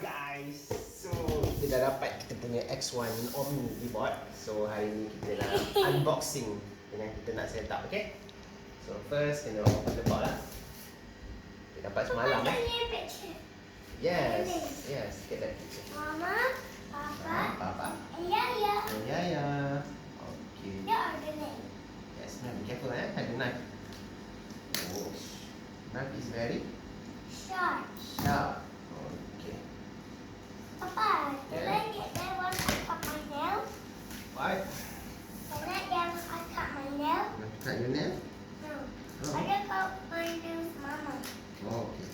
Guys, so kita dah dapat kita punya X1 Omni Deebot. So hari ni kita nak unboxing dengan kita nak set up, okay? So first kena open the box lah. Kita dapat semalam Yes, get that picture. Mama, Papa, Ya. Okay. Yeah, the name. Yes, now be careful have a knife. Oh, knife is very Shark. sharp. Okay. Papa, can I get that one to cut my nail? What? Can I get one to cut my nail? Cut your nail? No. Oh. I just cut my nails, Mama. Oh, okay.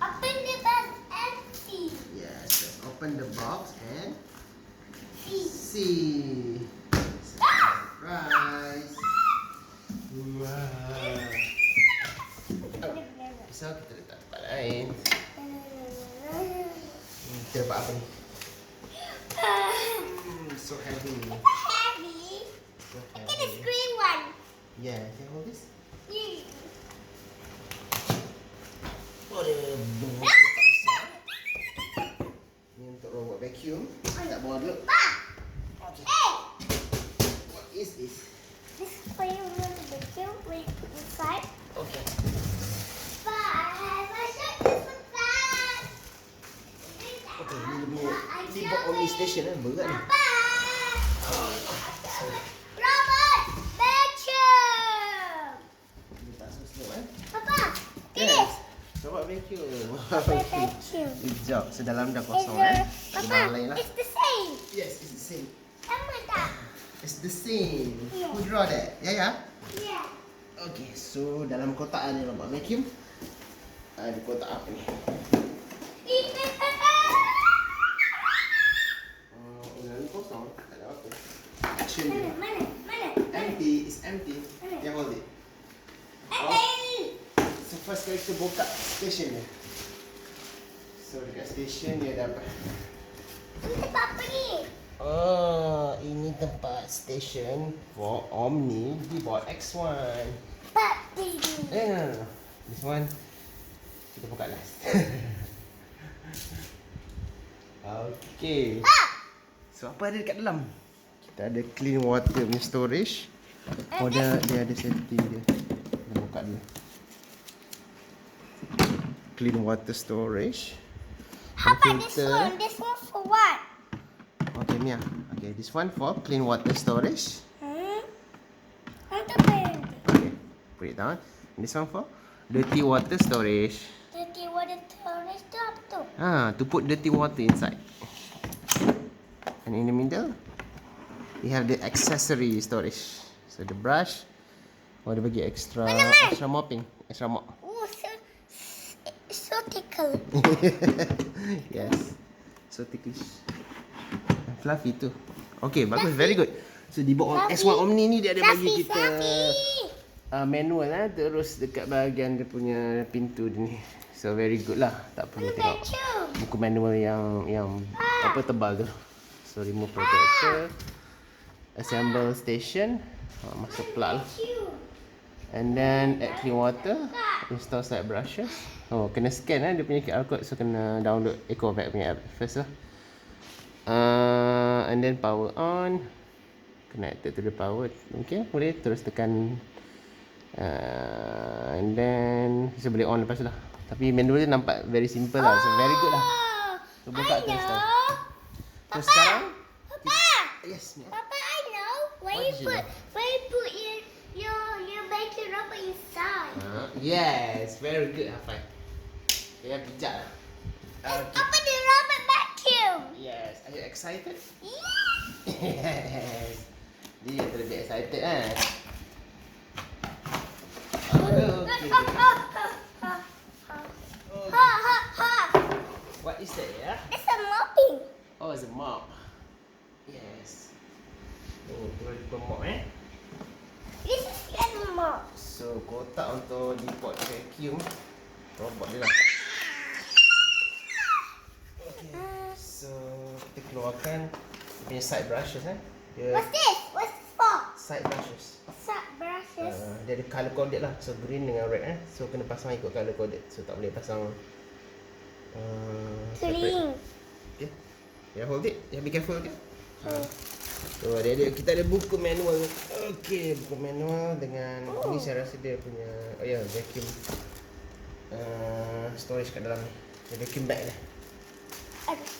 Open the box empty. Yes, let's open the box and See. see. Ah! Surprise! Wow. So kita letak tempat lain. Kita dapat apa ni? So heavy. Heavy. So Look at this heavy. green one. Yeah, can you hold this? Yeah. Oh, dia bunga tak besar. Ni untuk robot vacuum. Tak bawa dulu. Pa! Okay. Hey! What is this? This is for you to vacuum with inside. Okay. Pa, I have a shirt to put back. Okay, ni dia punya Deebot Omni Station berat ni. Papa! Robot vacuum! Dia tak slow Papa, get Yes. it. Robot vacuum. Robot vacuum. Good job. So dalam dah Is kosong there, Kita Papa, bawa lain lah. it's the same. Yes, it's the same. Sama tak? It's the same. Yeah. Who draw that? Yeah. Yeah. Okay, so dalam kotak ada robot vacuum. Ada kotak apa ni? Dalam kosong. Tak ada apa. Action dia. Mana? Empty. It's empty. Mana? Yang hold it. Hey! So first kali kita buka station dia. So dekat station dia ada apa? Ini tempat apa ni? Oh, ini tempat station for Omni Deebot X1. Tempat ini. No. This one kita buka last. Okay. So apa ada dekat dalam? Kita ada clean water punya storage. Oh dia ada setting dia. Kita buka dulu. Clean water storage. How about this Filter. one? This one for what? Okay, Mia. Okay, this one for clean water storage. Untuk apa? Okay, put it down. This one for dirty water storage. Dirty water storage tu apa tu? To put dirty water inside. And in the middle, we have the accessory storage. So the brush. Oh, dia bagi extra mopping, extra mop. Oh, so tickle. Yes. So ticklish. And fluffy too. Okay, bagus, very good. So Deebot X1 Omni ni dia ada bagi kita manual lah, terus dekat bahagian dia punya pintu ni. So very good lah. Tak perlu tengok buku manual yang apa tebal tu. So remove protector, assemble station, masuk plug lah. And then add clean water, install side brushes. Oh, kena scan lah dia punya QR code, so kena download EcoVac punya app first lah. And then power on, connected to the power. Okay, boleh terus tekan. And then bisa boleh on lepas tu lah. Tapi manual dia nampak very simple lah, so very good lah. So buka terus tu. So sekarang, Papa! yes, Mia. Papa, I know. Where What you did you put your vacuum rubber inside. Yes, very good, Hafai. Ya, bijak lah. Okay. Apa the rubber vacuum? Yes, are you excited? Yeah. Yes. Dia terlebih excited kan? Okay. What is that, yeah? It's a mopping. Oh, it's a mop. Yes. Oh, terus dia mop This is a mop. So, kotak untuk Deebot vacuum. Robot dia lah. Okay. So, kita keluarkan dia punya side brushes Dia What's this? What's this for? side brushes. Side brushes. Dia ada color coded lah. So green dengan red So kena pasang ikut color coded. So tak boleh pasang Cling. Okay. Ya, hold it. Ya, be careful, okay? So, kita ada buku manual. Okay, buku manual dengan ni saya rasa dia punya vacuum storage kat dalam ni. Dia vacuum bag lah. Aduh.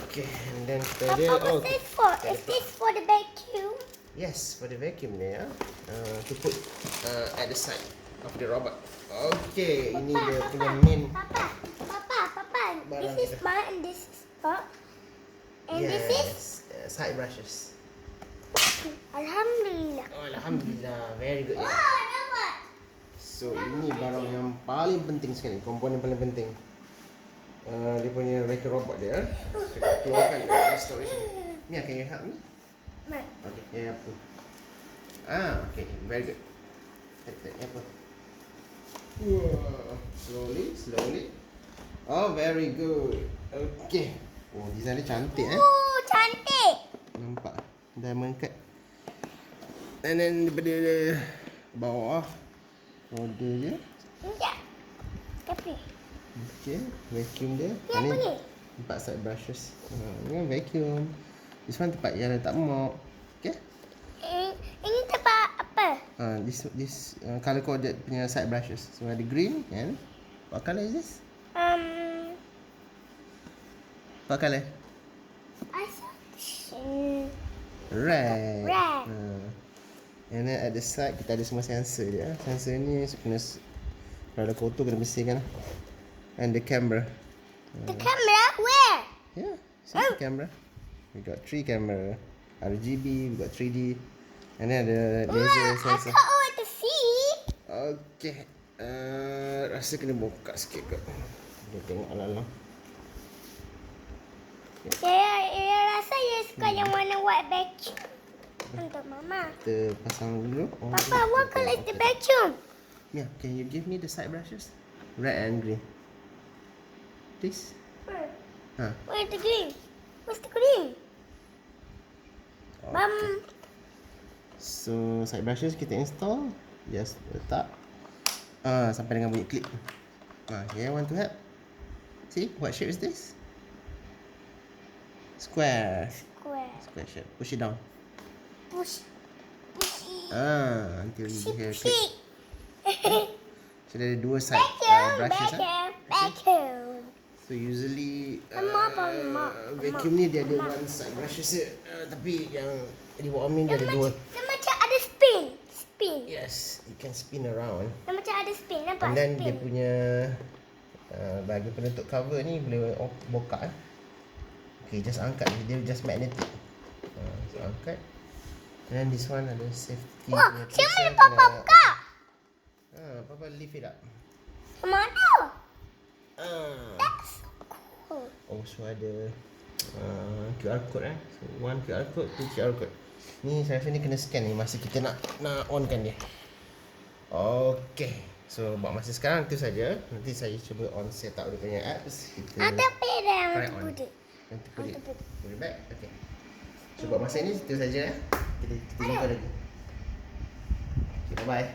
Okay, and then kita ada Papa, what's this for? Is this for the vacuum? yes, for the vacuum there. To put at the side of the robot. Okay, ini dia punya main. Papa. Barang This is kita. mine and this is Pop. And this is side brushes. Alhamdulillah. Oh, Alhamdulillah, very good. Wow, dapat. So ini barang yang paling penting sekali, komponen paling penting. Dia punya vacuum robot dia. Kita keluarkan dari storage ni. Mia, can you help me? Mat. Okay, ya apa? Okay, very good. Take apa? Wow, slowly. Oh, very good. Okay. Oh, design dia cantik Cantik. Nampak diamond cut. And then daripada bawah model dia. Enggak. Tapi. Okay, vacuum dia. Ni apa ni? Empat side brushes. Ni kan vacuum. This one tempat yang letak mop. Okay. Ini tempat apa? This color coded punya side brushes. So ada green and what color is this? What color? I saw Red. Red. And then at the side kita ada semua sensor dia. Sensor ni kena kalau ada kotor kena bersihkan. And the camera. the camera where? Yeah, see the camera. We got 3 camera. RGB, we got 3D. And then ada laser I sensor. can't wait to see. Okay. Rasa kena buka sikit kot. Kita tengok alam-alam. Saya rasa saya suka yang warna white vacuum. Untuk Mama. Kita pasang dulu. Papa, what color is the vacuum? Yeah, can you give me the side brushes? Red and green. Please. Where's the green? Where's the green? So side brushes kita install. Just letak. Sampai dengan bunyi click. Okay, I want to help. See, what shape is this? Square. Square shape. Push it down. Push. Until you hear click. Push. So there are 2 side brushes. Vacuum. So usually Vacuum ni dia ada 1 side brushes je. Tapi yang Deebot Omni dia ada 2. Dia macam ada spin. Yes, you can spin around. Dia macam ada spin. Nampak And then spin? dia punya bahagian penutup cover ni boleh buka. Okay, just angkat. Dia just magnetic. So angkat. And then this one ada safety. Wah, punya siapa pusher, yang Papa kena- buka? Papa lift it up. Mana? That's cool. Oh, so ada QR code So one QR code, 2 QR code. Ni saya rasa ni kena scan ni masa kita nak onkan dia. Okay. So buat masa sekarang tu saja. Nanti saya cuba on set up dia punya apps. Kita Ada peda try yang on. putih. Nanti put it back. Okay. So buat masa ni itu saja. Kita jumpa lagi. Okay, bye-bye.